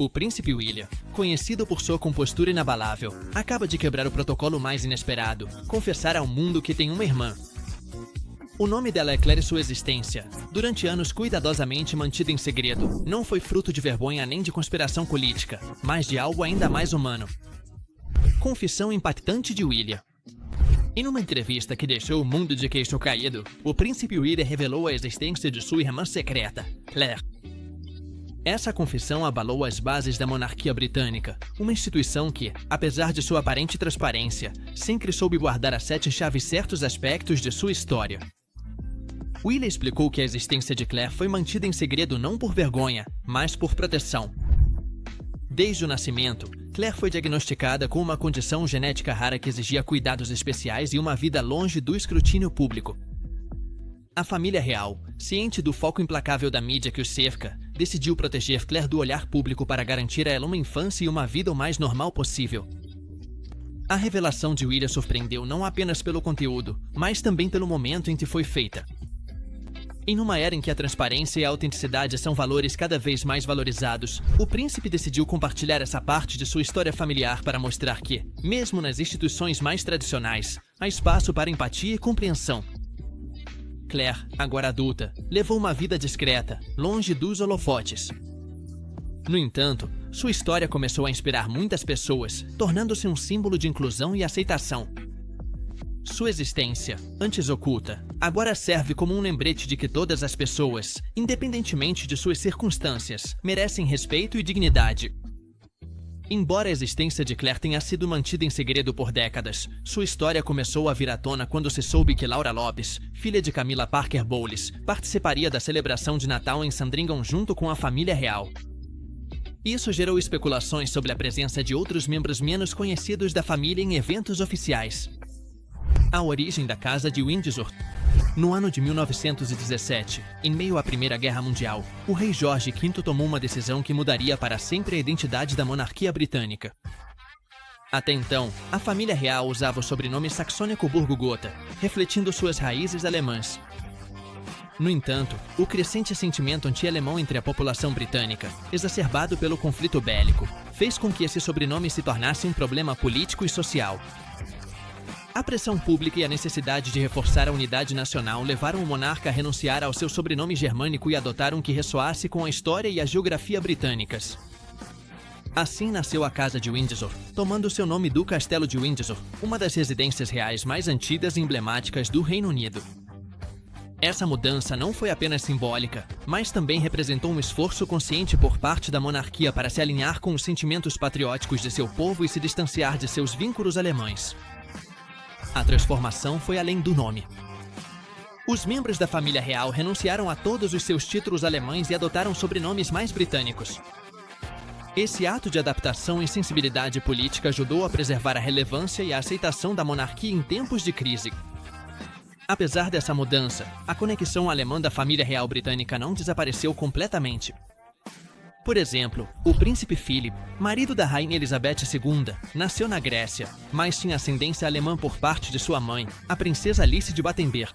O príncipe William, conhecido por sua compostura inabalável, acaba de quebrar o protocolo mais inesperado, confessar ao mundo que tem uma irmã. O nome dela é Claire e sua existência, durante anos cuidadosamente mantida em segredo, não foi fruto de vergonha nem de conspiração política, mas de algo ainda mais humano. Confissão impactante de William. Em uma entrevista que deixou o mundo de queixo caído, o príncipe William revelou a existência de sua irmã secreta, Claire. Essa confissão abalou as bases da monarquia britânica, uma instituição que, apesar de sua aparente transparência, sempre soube guardar a sete chaves certos aspectos de sua história. William explicou que a existência de Claire foi mantida em segredo não por vergonha, mas por proteção. Desde o nascimento, Claire foi diagnosticada com uma condição genética rara que exigia cuidados especiais e uma vida longe do escrutínio público. A família real, ciente do foco implacável da mídia que os cerca, decidiu proteger Claire do olhar público para garantir a ela uma infância e uma vida o mais normal possível. A revelação de William surpreendeu não apenas pelo conteúdo, mas também pelo momento em que foi feita. Em uma era em que a transparência e a autenticidade são valores cada vez mais valorizados, o príncipe decidiu compartilhar essa parte de sua história familiar para mostrar que, mesmo nas instituições mais tradicionais, há espaço para empatia e compreensão. Claire, agora adulta, levou uma vida discreta, longe dos holofotes. No entanto, sua história começou a inspirar muitas pessoas, tornando-se um símbolo de inclusão e aceitação. Sua existência, antes oculta, agora serve como um lembrete de que todas as pessoas, independentemente de suas circunstâncias, merecem respeito e dignidade. Embora a existência de Claire tenha sido mantida em segredo por décadas, sua história começou a vir à tona quando se soube que Laura Lopes, filha de Camilla Parker Bowles, participaria da celebração de Natal em Sandringham junto com a família real. Isso gerou especulações sobre a presença de outros membros menos conhecidos da família em eventos oficiais. A origem da Casa de Windsor. No ano de 1917, em meio à Primeira Guerra Mundial, o rei Jorge V tomou uma decisão que mudaria para sempre a identidade da monarquia britânica. Até então, a família real usava o sobrenome Saxônia-Coburgo-Gotha, refletindo suas raízes alemãs. No entanto, o crescente sentimento anti-alemão entre a população britânica, exacerbado pelo conflito bélico, fez com que esse sobrenome se tornasse um problema político e social. A pressão pública e a necessidade de reforçar a unidade nacional levaram o monarca a renunciar ao seu sobrenome germânico e adotar um que ressoasse com a história e a geografia britânicas. Assim nasceu a Casa de Windsor, tomando seu nome do Castelo de Windsor, uma das residências reais mais antigas e emblemáticas do Reino Unido. Essa mudança não foi apenas simbólica, mas também representou um esforço consciente por parte da monarquia para se alinhar com os sentimentos patrióticos de seu povo e se distanciar de seus vínculos alemães. A transformação foi além do nome. Os membros da família real renunciaram a todos os seus títulos alemães e adotaram sobrenomes mais britânicos. Esse ato de adaptação e sensibilidade política ajudou a preservar a relevância e a aceitação da monarquia em tempos de crise. Apesar dessa mudança, a conexão alemã da família real britânica não desapareceu completamente. Por exemplo, o príncipe Philip, marido da rainha Elizabeth II, nasceu na Grécia, mas tinha ascendência alemã por parte de sua mãe, a princesa Alice de Battenberg.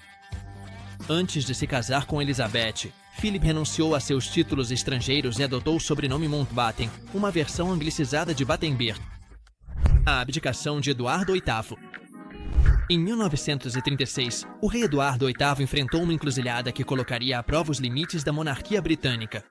Antes de se casar com Elizabeth, Philip renunciou a seus títulos estrangeiros e adotou o sobrenome Mountbatten, uma versão anglicizada de Battenberg. A abdicação de Eduardo VIII. Em 1936, o rei Eduardo VIII enfrentou uma encruzilhada que colocaria à prova os limites da monarquia britânica.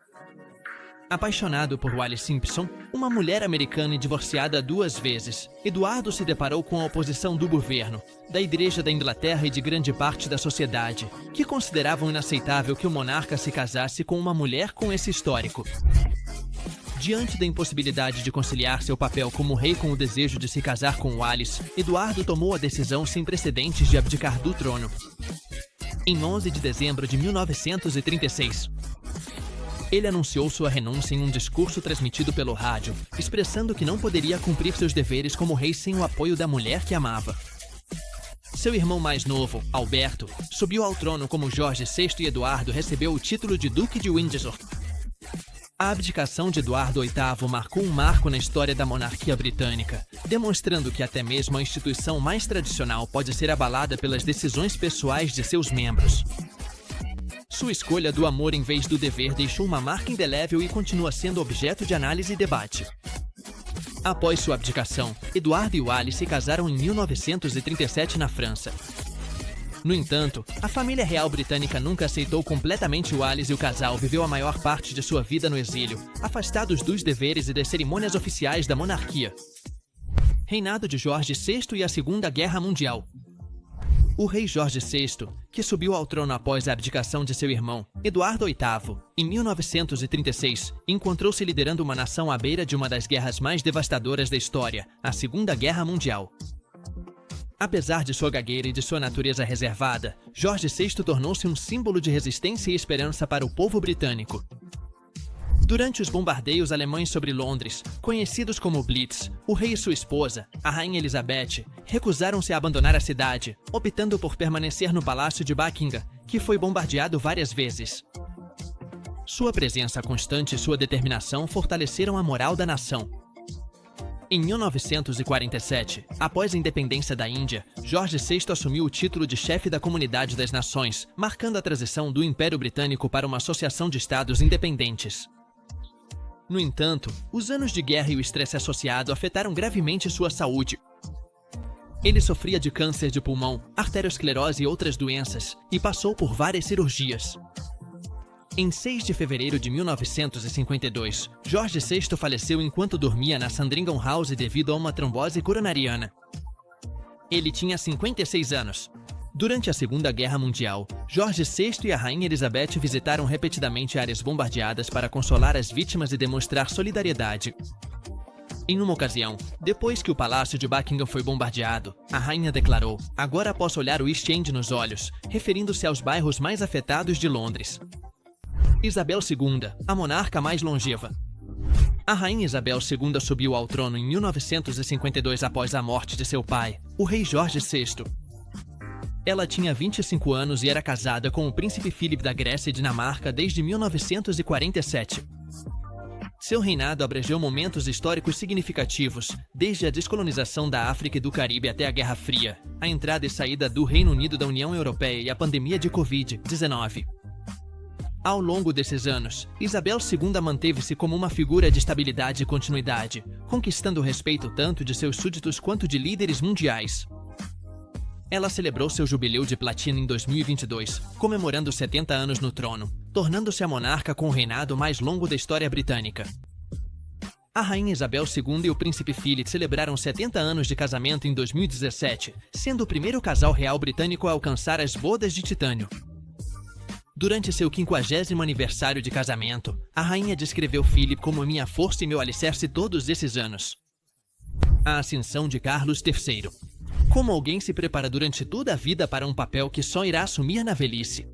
Apaixonado por Wallis Simpson, uma mulher americana e divorciada 2 vezes, Eduardo se deparou com a oposição do governo, da Igreja da Inglaterra e de grande parte da sociedade, que consideravam inaceitável que o monarca se casasse com uma mulher com esse histórico. Diante da impossibilidade de conciliar seu papel como rei com o desejo de se casar com Wallis, Eduardo tomou a decisão sem precedentes de abdicar do trono. Em 11 de dezembro de 1936, ele anunciou sua renúncia em um discurso transmitido pelo rádio, expressando que não poderia cumprir seus deveres como rei sem o apoio da mulher que amava. Seu irmão mais novo, Alberto, subiu ao trono como Jorge VI e Eduardo recebeu o título de Duque de Windsor. A abdicação de Eduardo VIII marcou um marco na história da monarquia britânica, demonstrando que até mesmo a instituição mais tradicional pode ser abalada pelas decisões pessoais de seus membros. Sua escolha do amor em vez do dever deixou uma marca indelével e continua sendo objeto de análise e debate. Após sua abdicação, Eduardo e Wallis se casaram em 1937 na França. No entanto, a família real britânica nunca aceitou completamente Wallis e o casal viveu a maior parte de sua vida no exílio, afastados dos deveres e das cerimônias oficiais da monarquia. Reinado de Jorge VI e a Segunda Guerra Mundial. O rei Jorge VI, que subiu ao trono após a abdicação de seu irmão, Eduardo VIII, em 1936, encontrou-se liderando uma nação à beira de uma das guerras mais devastadoras da história, a Segunda Guerra Mundial. Apesar de sua gagueira e de sua natureza reservada, Jorge VI tornou-se um símbolo de resistência e esperança para o povo britânico. Durante os bombardeios alemães sobre Londres, conhecidos como Blitz, o rei e sua esposa, a rainha Elizabeth, recusaram-se a abandonar a cidade, optando por permanecer no Palácio de Buckingham, que foi bombardeado várias vezes. Sua presença constante e sua determinação fortaleceram a moral da nação. Em 1947, após a independência da Índia, Jorge VI assumiu o título de chefe da Comunidade das Nações, marcando a transição do Império Britânico para uma associação de estados independentes. No entanto, os anos de guerra e o estresse associado afetaram gravemente sua saúde. Ele sofria de câncer de pulmão, arteriosclerose e outras doenças, e passou por várias cirurgias. Em 6 de fevereiro de 1952, Jorge VI faleceu enquanto dormia na Sandringham House devido a uma trombose coronariana. Ele tinha 56 anos. Durante a Segunda Guerra Mundial, Jorge VI e a rainha Elizabeth visitaram repetidamente áreas bombardeadas para consolar as vítimas e demonstrar solidariedade. Em uma ocasião, depois que o Palácio de Buckingham foi bombardeado, a rainha declarou: "Agora posso olhar o East End nos olhos", referindo-se aos bairros mais afetados de Londres. Isabel II, a monarca mais longeva. A rainha Isabel II subiu ao trono em 1952 após a morte de seu pai, o rei Jorge VI. Ela tinha 25 anos e era casada com o príncipe Philip da Grécia e Dinamarca desde 1947. Seu reinado abrangeu momentos históricos significativos, desde a descolonização da África e do Caribe até a Guerra Fria, a entrada e saída do Reino Unido da União Europeia e a pandemia de Covid-19. Ao longo desses anos, Isabel II manteve-se como uma figura de estabilidade e continuidade, conquistando o respeito tanto de seus súditos quanto de líderes mundiais. Ela celebrou seu jubileu de platina em 2022, comemorando 70 anos no trono, tornando-se a monarca com o reinado mais longo da história britânica. A rainha Isabel II e o príncipe Philip celebraram 70 anos de casamento em 2017, sendo o primeiro casal real britânico a alcançar as bodas de titânio. Durante seu 50º aniversário de casamento, a rainha descreveu Philip como minha força e meu alicerce todos esses anos. A ascensão de Carlos III. Como alguém se prepara durante toda a vida para um papel que só irá assumir na velhice?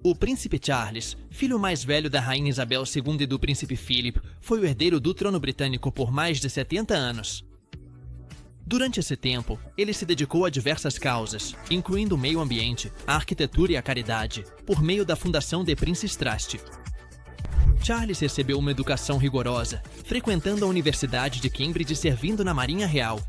O príncipe Charles, filho mais velho da rainha Isabel II e do príncipe Philip, foi o herdeiro do trono britânico por mais de 70 anos. Durante esse tempo, ele se dedicou a diversas causas, incluindo o meio ambiente, a arquitetura e a caridade, por meio da fundação The Prince's Trust. Charles recebeu uma educação rigorosa, frequentando a Universidade de Cambridge e servindo na Marinha Real.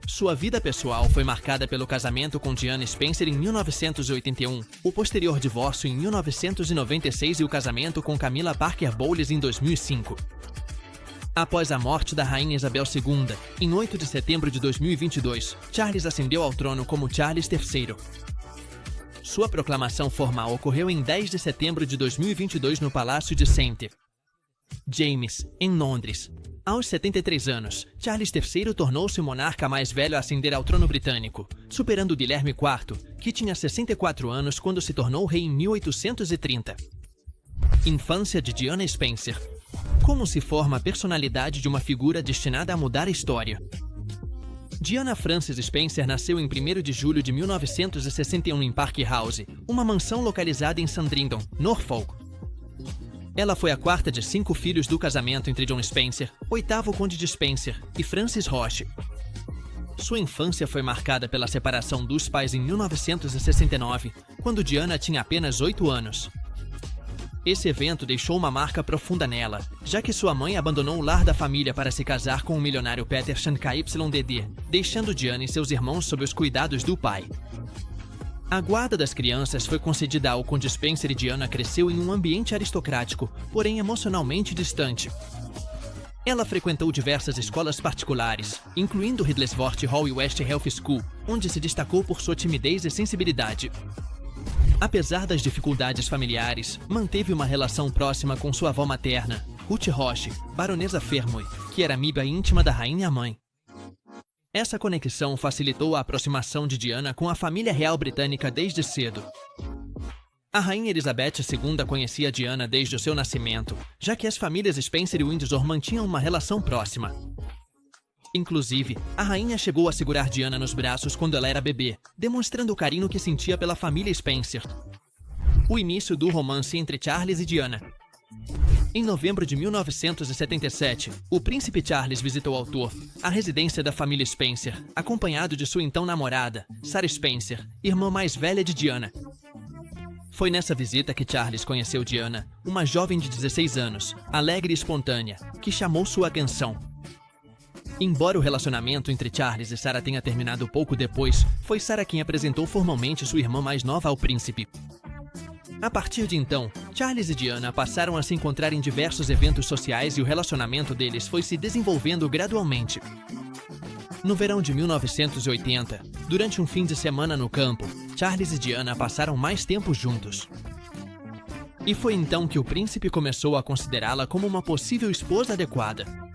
Sua vida pessoal foi marcada pelo casamento com Diana Spencer em 1981, o posterior divórcio em 1996 e o casamento com Camilla Parker Bowles em 2005. Após a morte da rainha Isabel II, em 8 de setembro de 2022, Charles ascendeu ao trono como Charles III. Sua proclamação formal ocorreu em 10 de setembro de 2022 no Palácio de St. James, em Londres. Aos 73 anos, Charles III tornou-se o monarca mais velho a ascender ao trono britânico, superando Guilherme IV, que tinha 64 anos quando se tornou rei em 1830. Infância de Diana Spencer. Como se forma a personalidade de uma figura destinada a mudar a história? Diana Frances Spencer nasceu em 1º de julho de 1961 em Park House, uma mansão localizada em Sandringham, Norfolk. Ela foi a quarta de 5 filhos do casamento entre John Spencer, 8º Conde de Spencer, e Frances Roche. Sua infância foi marcada pela separação dos pais em 1969, quando Diana tinha apenas 8 anos. Esse evento deixou uma marca profunda nela, já que sua mãe abandonou o lar da família para se casar com o milionário Peter Chan KYDD, deixando Diana e seus irmãos sob os cuidados do pai. A guarda das crianças foi concedida ao Conde Spencer e Diana cresceu em um ambiente aristocrático, porém emocionalmente distante. Ela frequentou diversas escolas particulares, incluindo Riddlesworth Hall e West Heath School, onde se destacou por sua timidez e sensibilidade. Apesar das dificuldades familiares, manteve uma relação próxima com sua avó materna, Ruth Roche, baronesa Fermoy, que era amiga íntima da rainha-mãe. Essa conexão facilitou a aproximação de Diana com a família real britânica desde cedo. A rainha Elizabeth II conhecia Diana desde o seu nascimento, já que as famílias Spencer e Windsor mantinham uma relação próxima. Inclusive, a rainha chegou a segurar Diana nos braços quando ela era bebê, demonstrando o carinho que sentia pela família Spencer. O início do romance entre Charles e Diana. Em novembro de 1977, o príncipe Charles visitou Althorp, a residência da família Spencer, acompanhado de sua então namorada, Sarah Spencer, irmã mais velha de Diana. Foi nessa visita que Charles conheceu Diana, uma jovem de 16 anos, alegre e espontânea, que chamou sua atenção. Embora o relacionamento entre Charles e Sarah tenha terminado pouco depois, foi Sarah quem apresentou formalmente sua irmã mais nova ao príncipe. A partir de então, Charles e Diana passaram a se encontrar em diversos eventos sociais e o relacionamento deles foi se desenvolvendo gradualmente. No verão de 1980, durante um fim de semana no campo, Charles e Diana passaram mais tempo juntos. E foi então que o príncipe começou a considerá-la como uma possível esposa adequada.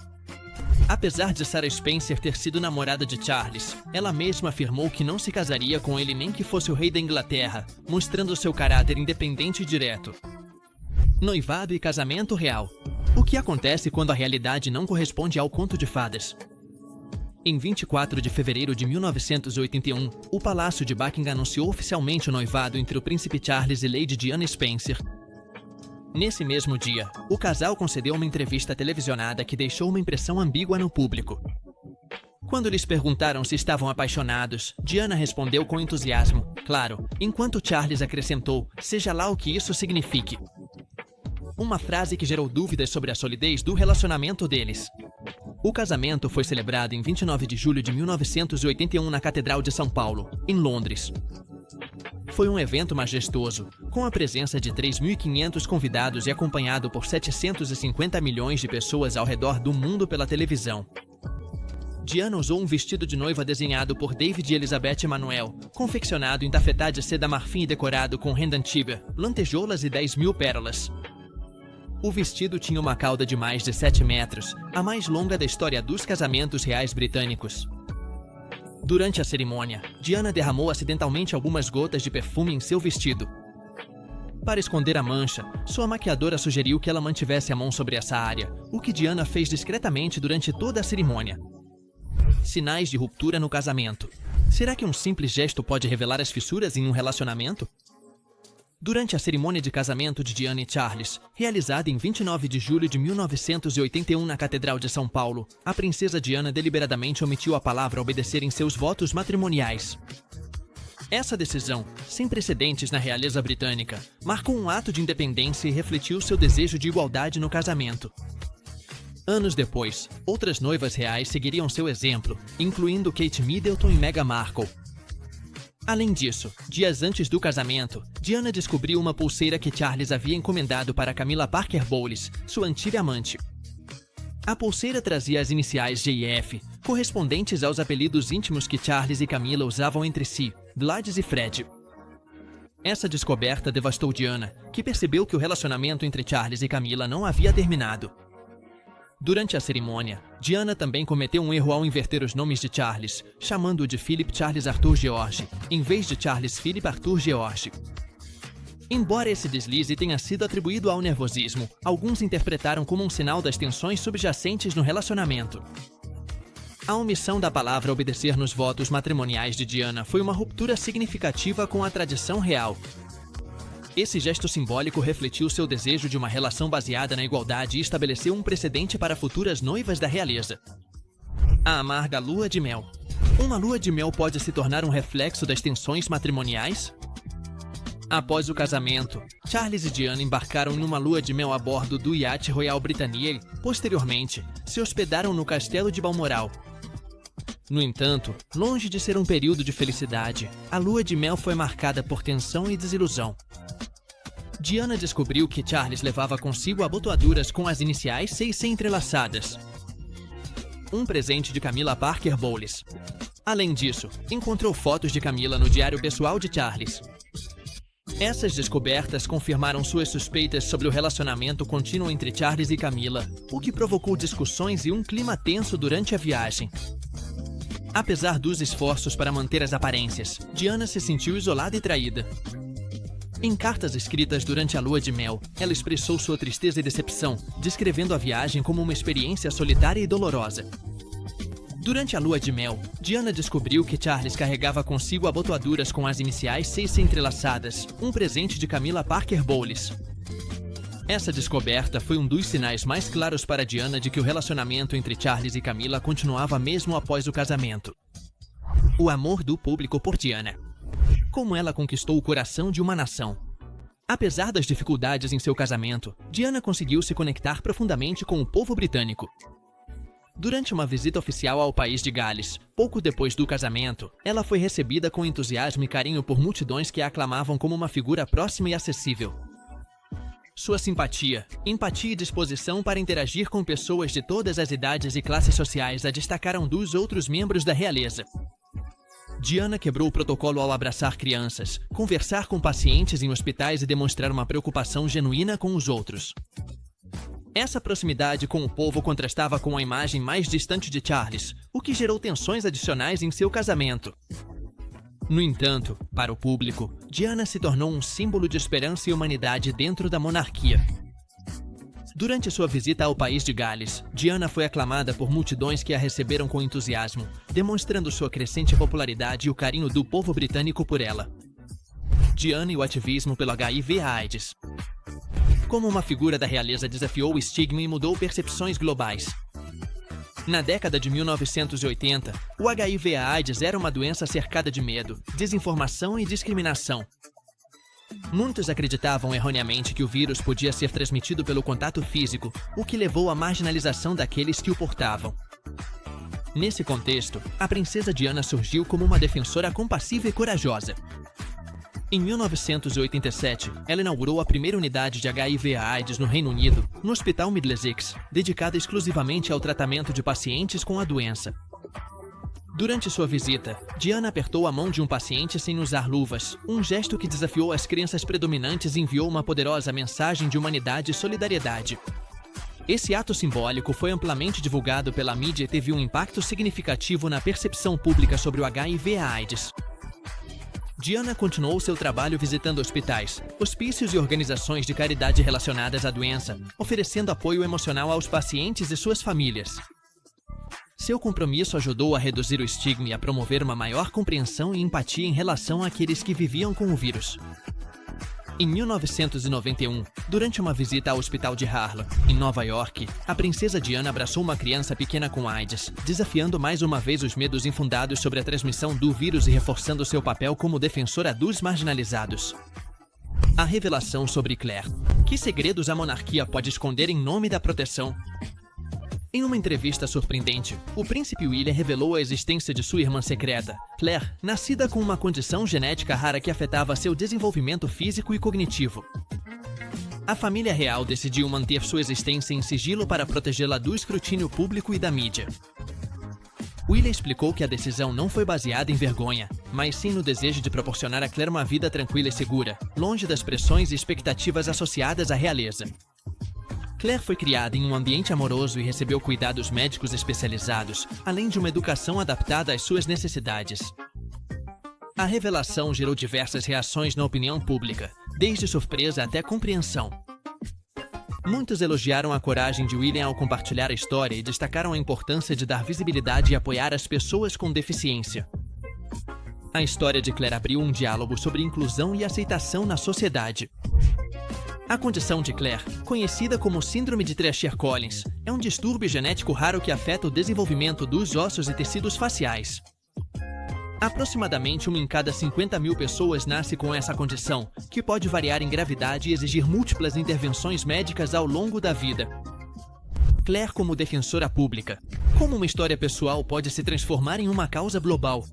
Apesar de Sarah Spencer ter sido namorada de Charles, ela mesma afirmou que não se casaria com ele nem que fosse o rei da Inglaterra, mostrando seu caráter independente e direto. Noivado e casamento real. O que acontece quando a realidade não corresponde ao conto de fadas? Em 24 de fevereiro de 1981, o Palácio de Buckingham anunciou oficialmente o noivado entre o príncipe Charles e Lady Diana Spencer. Nesse mesmo dia, o casal concedeu uma entrevista televisionada que deixou uma impressão ambígua no público. Quando lhes perguntaram se estavam apaixonados, Diana respondeu com entusiasmo, claro, enquanto Charles acrescentou, seja lá o que isso signifique. Uma frase que gerou dúvidas sobre a solidez do relacionamento deles. O casamento foi celebrado em 29 de julho de 1981 na Catedral de São Paulo, em Londres. Foi um evento majestoso, com a presença de 3.500 convidados e acompanhado por 750 milhões de pessoas ao redor do mundo pela televisão. Diana usou um vestido de noiva desenhado por David e Elizabeth Emanuel, confeccionado em tafetá de seda marfim e decorado com rendantiba, lantejoulas e 10.000 pérolas. O vestido tinha uma cauda de mais de 7 metros, a mais longa da história dos casamentos reais britânicos. Durante a cerimônia, Diana derramou acidentalmente algumas gotas de perfume em seu vestido. Para esconder a mancha, sua maquiadora sugeriu que ela mantivesse a mão sobre essa área, o que Diana fez discretamente durante toda a cerimônia. Sinais de ruptura no casamento. Será que um simples gesto pode revelar as fissuras em um relacionamento? Durante a cerimônia de casamento de Diana e Charles, realizada em 29 de julho de 1981 na Catedral de São Paulo, a princesa Diana deliberadamente omitiu a palavra obedecer em seus votos matrimoniais. Essa decisão, sem precedentes na realeza britânica, marcou um ato de independência e refletiu seu desejo de igualdade no casamento. Anos depois, outras noivas reais seguiriam seu exemplo, incluindo Kate Middleton e Meghan Markle. Além disso, dias antes do casamento, Diana descobriu uma pulseira que Charles havia encomendado para Camilla Parker Bowles, sua antiga amante. A pulseira trazia as iniciais J.F., correspondentes aos apelidos íntimos que Charles e Camilla usavam entre si, Gladys e Fred. Essa descoberta devastou Diana, que percebeu que o relacionamento entre Charles e Camilla não havia terminado. Durante a cerimônia, Diana também cometeu um erro ao inverter os nomes de Charles, chamando-o de Philip Charles Arthur George, em vez de Charles Philip Arthur George. Embora esse deslize tenha sido atribuído ao nervosismo, alguns interpretaram como um sinal das tensões subjacentes no relacionamento. A omissão da palavra obedecer nos votos matrimoniais de Diana foi uma ruptura significativa com a tradição real. Esse gesto simbólico refletiu seu desejo de uma relação baseada na igualdade e estabeleceu um precedente para futuras noivas da realeza. A amarga lua de mel. Uma lua de mel pode se tornar um reflexo das tensões matrimoniais? Após o casamento, Charles e Diana embarcaram numa lua de mel a bordo do iate Royal Britannia e, posteriormente, se hospedaram no castelo de Balmoral. No entanto, longe de ser um período de felicidade, a lua de mel foi marcada por tensão e desilusão. Diana descobriu que Charles levava consigo abotoaduras com as iniciais CC entrelaçadas. Um presente de Camilla Parker Bowles. Além disso, encontrou fotos de Camilla no diário pessoal de Charles. Essas descobertas confirmaram suas suspeitas sobre o relacionamento contínuo entre Charles e Camilla, o que provocou discussões e um clima tenso durante a viagem. Apesar dos esforços para manter as aparências, Diana se sentiu isolada e traída. Em cartas escritas durante a lua de mel, ela expressou sua tristeza e decepção, descrevendo a viagem como uma experiência solitária e dolorosa. Durante a lua de mel, Diana descobriu que Charles carregava consigo abotoaduras com as iniciais CC entrelaçadas, um presente de Camilla Parker Bowles. Essa descoberta foi um dos sinais mais claros para Diana de que o relacionamento entre Charles e Camilla continuava mesmo após o casamento. O amor do público por Diana. Como ela conquistou o coração de uma nação. Apesar das dificuldades em seu casamento, Diana conseguiu se conectar profundamente com o povo britânico. Durante uma visita oficial ao país de Gales, pouco depois do casamento, ela foi recebida com entusiasmo e carinho por multidões que a aclamavam como uma figura próxima e acessível. Sua simpatia, empatia e disposição para interagir com pessoas de todas as idades e classes sociais a destacaram dos outros membros da realeza. Diana quebrou o protocolo ao abraçar crianças, conversar com pacientes em hospitais e demonstrar uma preocupação genuína com os outros. Essa proximidade com o povo contrastava com a imagem mais distante de Charles, o que gerou tensões adicionais em seu casamento. No entanto, para o público, Diana se tornou um símbolo de esperança e humanidade dentro da monarquia. Durante sua visita ao país de Gales, Diana foi aclamada por multidões que a receberam com entusiasmo, demonstrando sua crescente popularidade e o carinho do povo britânico por ela. Diana e o ativismo pelo HIV/AIDS. Como uma figura da realeza desafiou o estigma e mudou percepções globais. Na década de 1980, o HIV/AIDS era uma doença cercada de medo, desinformação e discriminação. Muitos acreditavam erroneamente que o vírus podia ser transmitido pelo contato físico, o que levou à marginalização daqueles que o portavam. Nesse contexto, a princesa Diana surgiu como uma defensora compassiva e corajosa. Em 1987, ela inaugurou a primeira unidade de HIV/AIDS no Reino Unido, no Hospital Middlesex, dedicada exclusivamente ao tratamento de pacientes com a doença. Durante sua visita, Diana apertou a mão de um paciente sem usar luvas, um gesto que desafiou as crenças predominantes e enviou uma poderosa mensagem de humanidade e solidariedade. Esse ato simbólico foi amplamente divulgado pela mídia e teve um impacto significativo na percepção pública sobre o HIV/AIDS. Diana continuou seu trabalho visitando hospitais, hospícios e organizações de caridade relacionadas à doença, oferecendo apoio emocional aos pacientes e suas famílias. Seu compromisso ajudou a reduzir o estigma e a promover uma maior compreensão e empatia em relação àqueles que viviam com o vírus. Em 1991, durante uma visita ao Hospital de Harlem, em Nova York, a princesa Diana abraçou uma criança pequena com AIDS, desafiando mais uma vez os medos infundados sobre a transmissão do vírus e reforçando seu papel como defensora dos marginalizados. A revelação sobre Claire. Que segredos a monarquia pode esconder em nome da proteção? Em uma entrevista surpreendente, o príncipe William revelou a existência de sua irmã secreta, Claire, nascida com uma condição genética rara que afetava seu desenvolvimento físico e cognitivo. A família real decidiu manter sua existência em sigilo para protegê-la do escrutínio público e da mídia. William explicou que a decisão não foi baseada em vergonha, mas sim no desejo de proporcionar a Claire uma vida tranquila e segura, longe das pressões e expectativas associadas à realeza. Claire foi criada em um ambiente amoroso e recebeu cuidados médicos especializados, além de uma educação adaptada às suas necessidades. A revelação gerou diversas reações na opinião pública, desde surpresa até compreensão. Muitos elogiaram a coragem de William ao compartilhar a história e destacaram a importância de dar visibilidade e apoiar as pessoas com deficiência. A história de Claire abriu um diálogo sobre inclusão e aceitação na sociedade. A condição de Claire, conhecida como Síndrome de Treacher-Collins, é um distúrbio genético raro que afeta o desenvolvimento dos ossos e tecidos faciais. Aproximadamente 1 em cada 50.000 pessoas nasce com essa condição, que pode variar em gravidade e exigir múltiplas intervenções médicas ao longo da vida. Claire como defensora pública. Como uma história pessoal pode se transformar em uma causa global?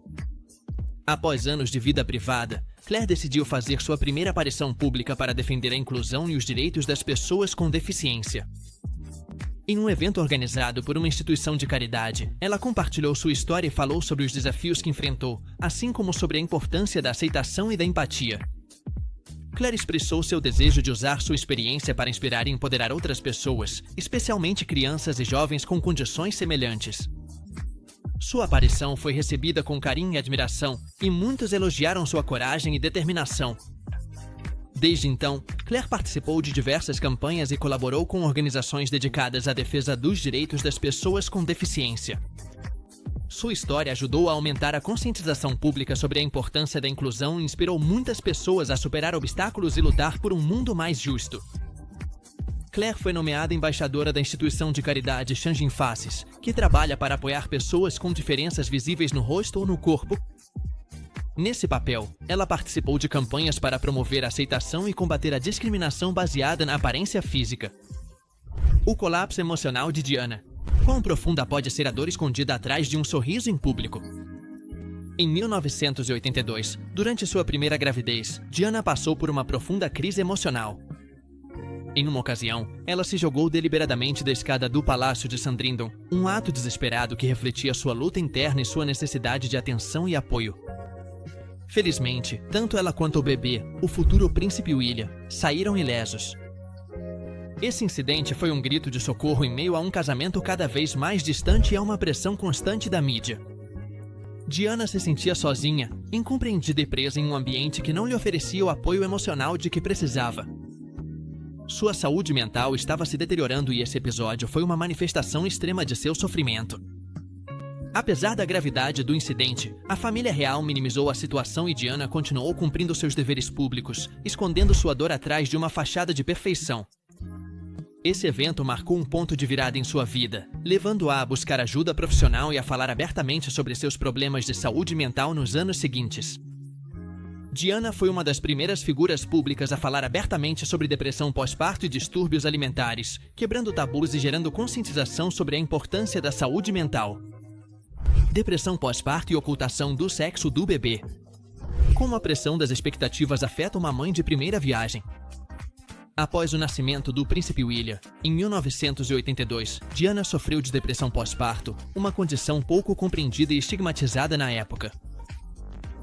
Após anos de vida privada, Claire decidiu fazer sua primeira aparição pública para defender a inclusão e os direitos das pessoas com deficiência. Em um evento organizado por uma instituição de caridade, ela compartilhou sua história e falou sobre os desafios que enfrentou, assim como sobre a importância da aceitação e da empatia. Claire expressou seu desejo de usar sua experiência para inspirar e empoderar outras pessoas, especialmente crianças e jovens com condições semelhantes. Sua aparição foi recebida com carinho e admiração, e muitos elogiaram sua coragem e determinação. Desde então, Claire participou de diversas campanhas e colaborou com organizações dedicadas à defesa dos direitos das pessoas com deficiência. Sua história ajudou a aumentar a conscientização pública sobre a importância da inclusão e inspirou muitas pessoas a superar obstáculos e lutar por um mundo mais justo. Claire foi nomeada embaixadora da instituição de caridade Changing Faces, que trabalha para apoiar pessoas com diferenças visíveis no rosto ou no corpo. Nesse papel, ela participou de campanhas para promover a aceitação e combater a discriminação baseada na aparência física. O colapso emocional de Diana. Quão profunda pode ser a dor escondida atrás de um sorriso em público? Em 1982, durante sua primeira gravidez, Diana passou por uma profunda crise emocional. Em uma ocasião, ela se jogou deliberadamente da escada do Palácio de Sandringham, um ato desesperado que refletia sua luta interna e sua necessidade de atenção e apoio. Felizmente, tanto ela quanto o bebê, o futuro príncipe William, saíram ilesos. Esse incidente foi um grito de socorro em meio a um casamento cada vez mais distante e a uma pressão constante da mídia. Diana se sentia sozinha, incompreendida e presa em um ambiente que não lhe oferecia o apoio emocional de que precisava. Sua saúde mental estava se deteriorando e esse episódio foi uma manifestação extrema de seu sofrimento. Apesar da gravidade do incidente, a família real minimizou a situação e Diana continuou cumprindo seus deveres públicos, escondendo sua dor atrás de uma fachada de perfeição. Esse evento marcou um ponto de virada em sua vida, levando-a a buscar ajuda profissional e a falar abertamente sobre seus problemas de saúde mental nos anos seguintes. Diana foi uma das primeiras figuras públicas a falar abertamente sobre depressão pós-parto e distúrbios alimentares, quebrando tabus e gerando conscientização sobre a importância da saúde mental. Depressão pós-parto e ocultação do sexo do bebê. Como a pressão das expectativas afeta uma mãe de primeira viagem. Após o nascimento do príncipe William, em 1982, Diana sofreu de depressão pós-parto, uma condição pouco compreendida e estigmatizada na época.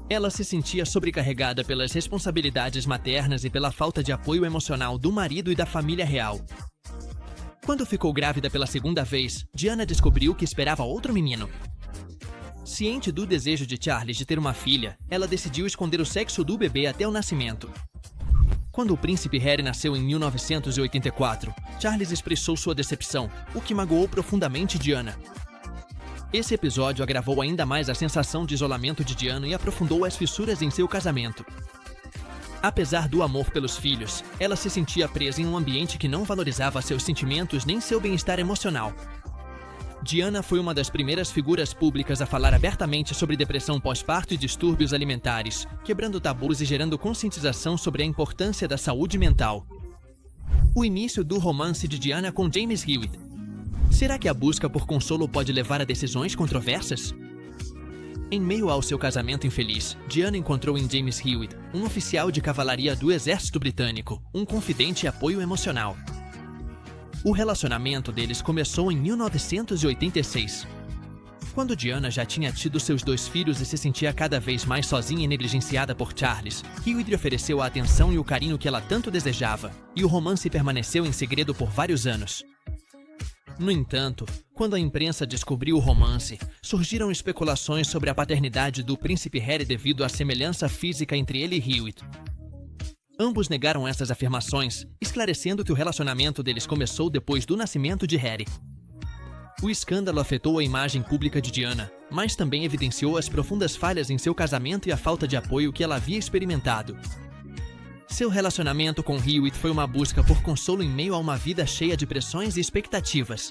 Ela se sentia sobrecarregada pelas responsabilidades maternas e pela falta de apoio emocional do marido e da família real. Quando ficou grávida pela segunda vez, Diana descobriu que esperava outro menino. Ciente do desejo de Charles de ter uma filha, ela decidiu esconder o sexo do bebê até o nascimento. Quando o príncipe Harry nasceu em 1984, Charles expressou sua decepção, o que magoou profundamente Diana. Esse episódio agravou ainda mais a sensação de isolamento de Diana e aprofundou as fissuras em seu casamento. Apesar do amor pelos filhos, ela se sentia presa em um ambiente que não valorizava seus sentimentos nem seu bem-estar emocional. Diana foi uma das primeiras figuras públicas a falar abertamente sobre depressão pós-parto e distúrbios alimentares, quebrando tabus e gerando conscientização sobre a importância da saúde mental. O início do romance de Diana com James Hewitt. Será que a busca por consolo pode levar a decisões controversas? Em meio ao seu casamento infeliz, Diana encontrou em James Hewitt, um oficial de cavalaria do exército britânico, um confidente e apoio emocional. O relacionamento deles começou em 1986. Quando Diana já tinha tido seus 2 filhos e se sentia cada vez mais sozinha e negligenciada por Charles, Hewitt lhe ofereceu a atenção e o carinho que ela tanto desejava, e o romance permaneceu em segredo por vários anos. No entanto, quando a imprensa descobriu o romance, surgiram especulações sobre a paternidade do príncipe Harry devido à semelhança física entre ele e Hewitt. Ambos negaram essas afirmações, esclarecendo que o relacionamento deles começou depois do nascimento de Harry. O escândalo afetou a imagem pública de Diana, mas também evidenciou as profundas falhas em seu casamento e a falta de apoio que ela havia experimentado. Seu relacionamento com Hewitt foi uma busca por consolo em meio a uma vida cheia de pressões e expectativas.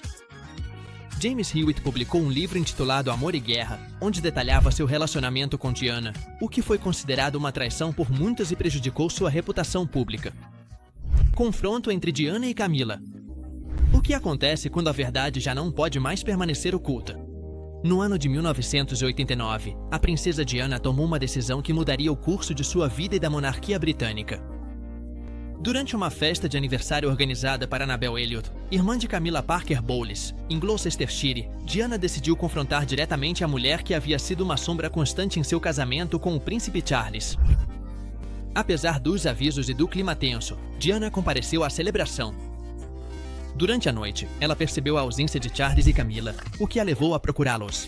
James Hewitt publicou um livro intitulado Amor e Guerra, onde detalhava seu relacionamento com Diana, o que foi considerado uma traição por muitos e prejudicou sua reputação pública. Confronto entre Diana e Camila. O que acontece quando a verdade já não pode mais permanecer oculta? No ano de 1989, a princesa Diana tomou uma decisão que mudaria o curso de sua vida e da monarquia britânica. Durante uma festa de aniversário organizada para Annabel Elliot, irmã de Camilla Parker Bowles, em Gloucestershire, Diana decidiu confrontar diretamente a mulher que havia sido uma sombra constante em seu casamento com o príncipe Charles. Apesar dos avisos e do clima tenso, Diana compareceu à celebração. Durante a noite, ela percebeu a ausência de Charles e Camilla, o que a levou a procurá-los.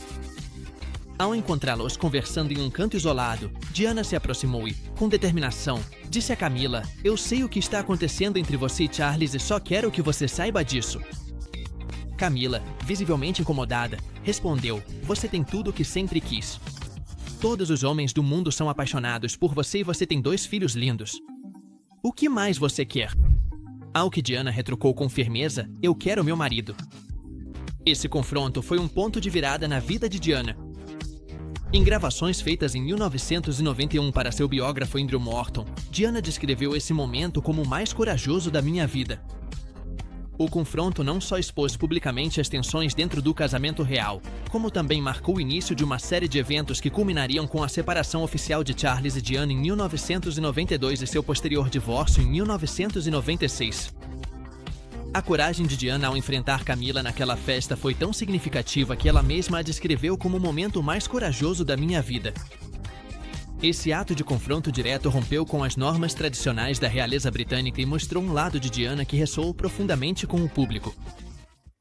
Ao encontrá-los conversando em um canto isolado, Diana se aproximou e, com determinação, disse a Camilla: "Eu sei o que está acontecendo entre você e Charles e só quero que você saiba disso." Camilla, visivelmente incomodada, respondeu: "Você tem tudo o que sempre quis. Todos os homens do mundo são apaixonados por você e você tem 2 filhos lindos. O que mais você quer?" Ao que Diana retrucou com firmeza: "Eu quero meu marido." Esse confronto foi um ponto de virada na vida de Diana. Em gravações feitas em 1991 para seu biógrafo Andrew Morton, Diana descreveu esse momento como o mais corajoso da minha vida. O confronto não só expôs publicamente as tensões dentro do casamento real, como também marcou o início de uma série de eventos que culminariam com a separação oficial de Charles e Diana em 1992 e seu posterior divórcio em 1996. A coragem de Diana ao enfrentar Camilla naquela festa foi tão significativa que ela mesma a descreveu como o momento mais corajoso da minha vida. Esse ato de confronto direto rompeu com as normas tradicionais da realeza britânica e mostrou um lado de Diana que ressoou profundamente com o público.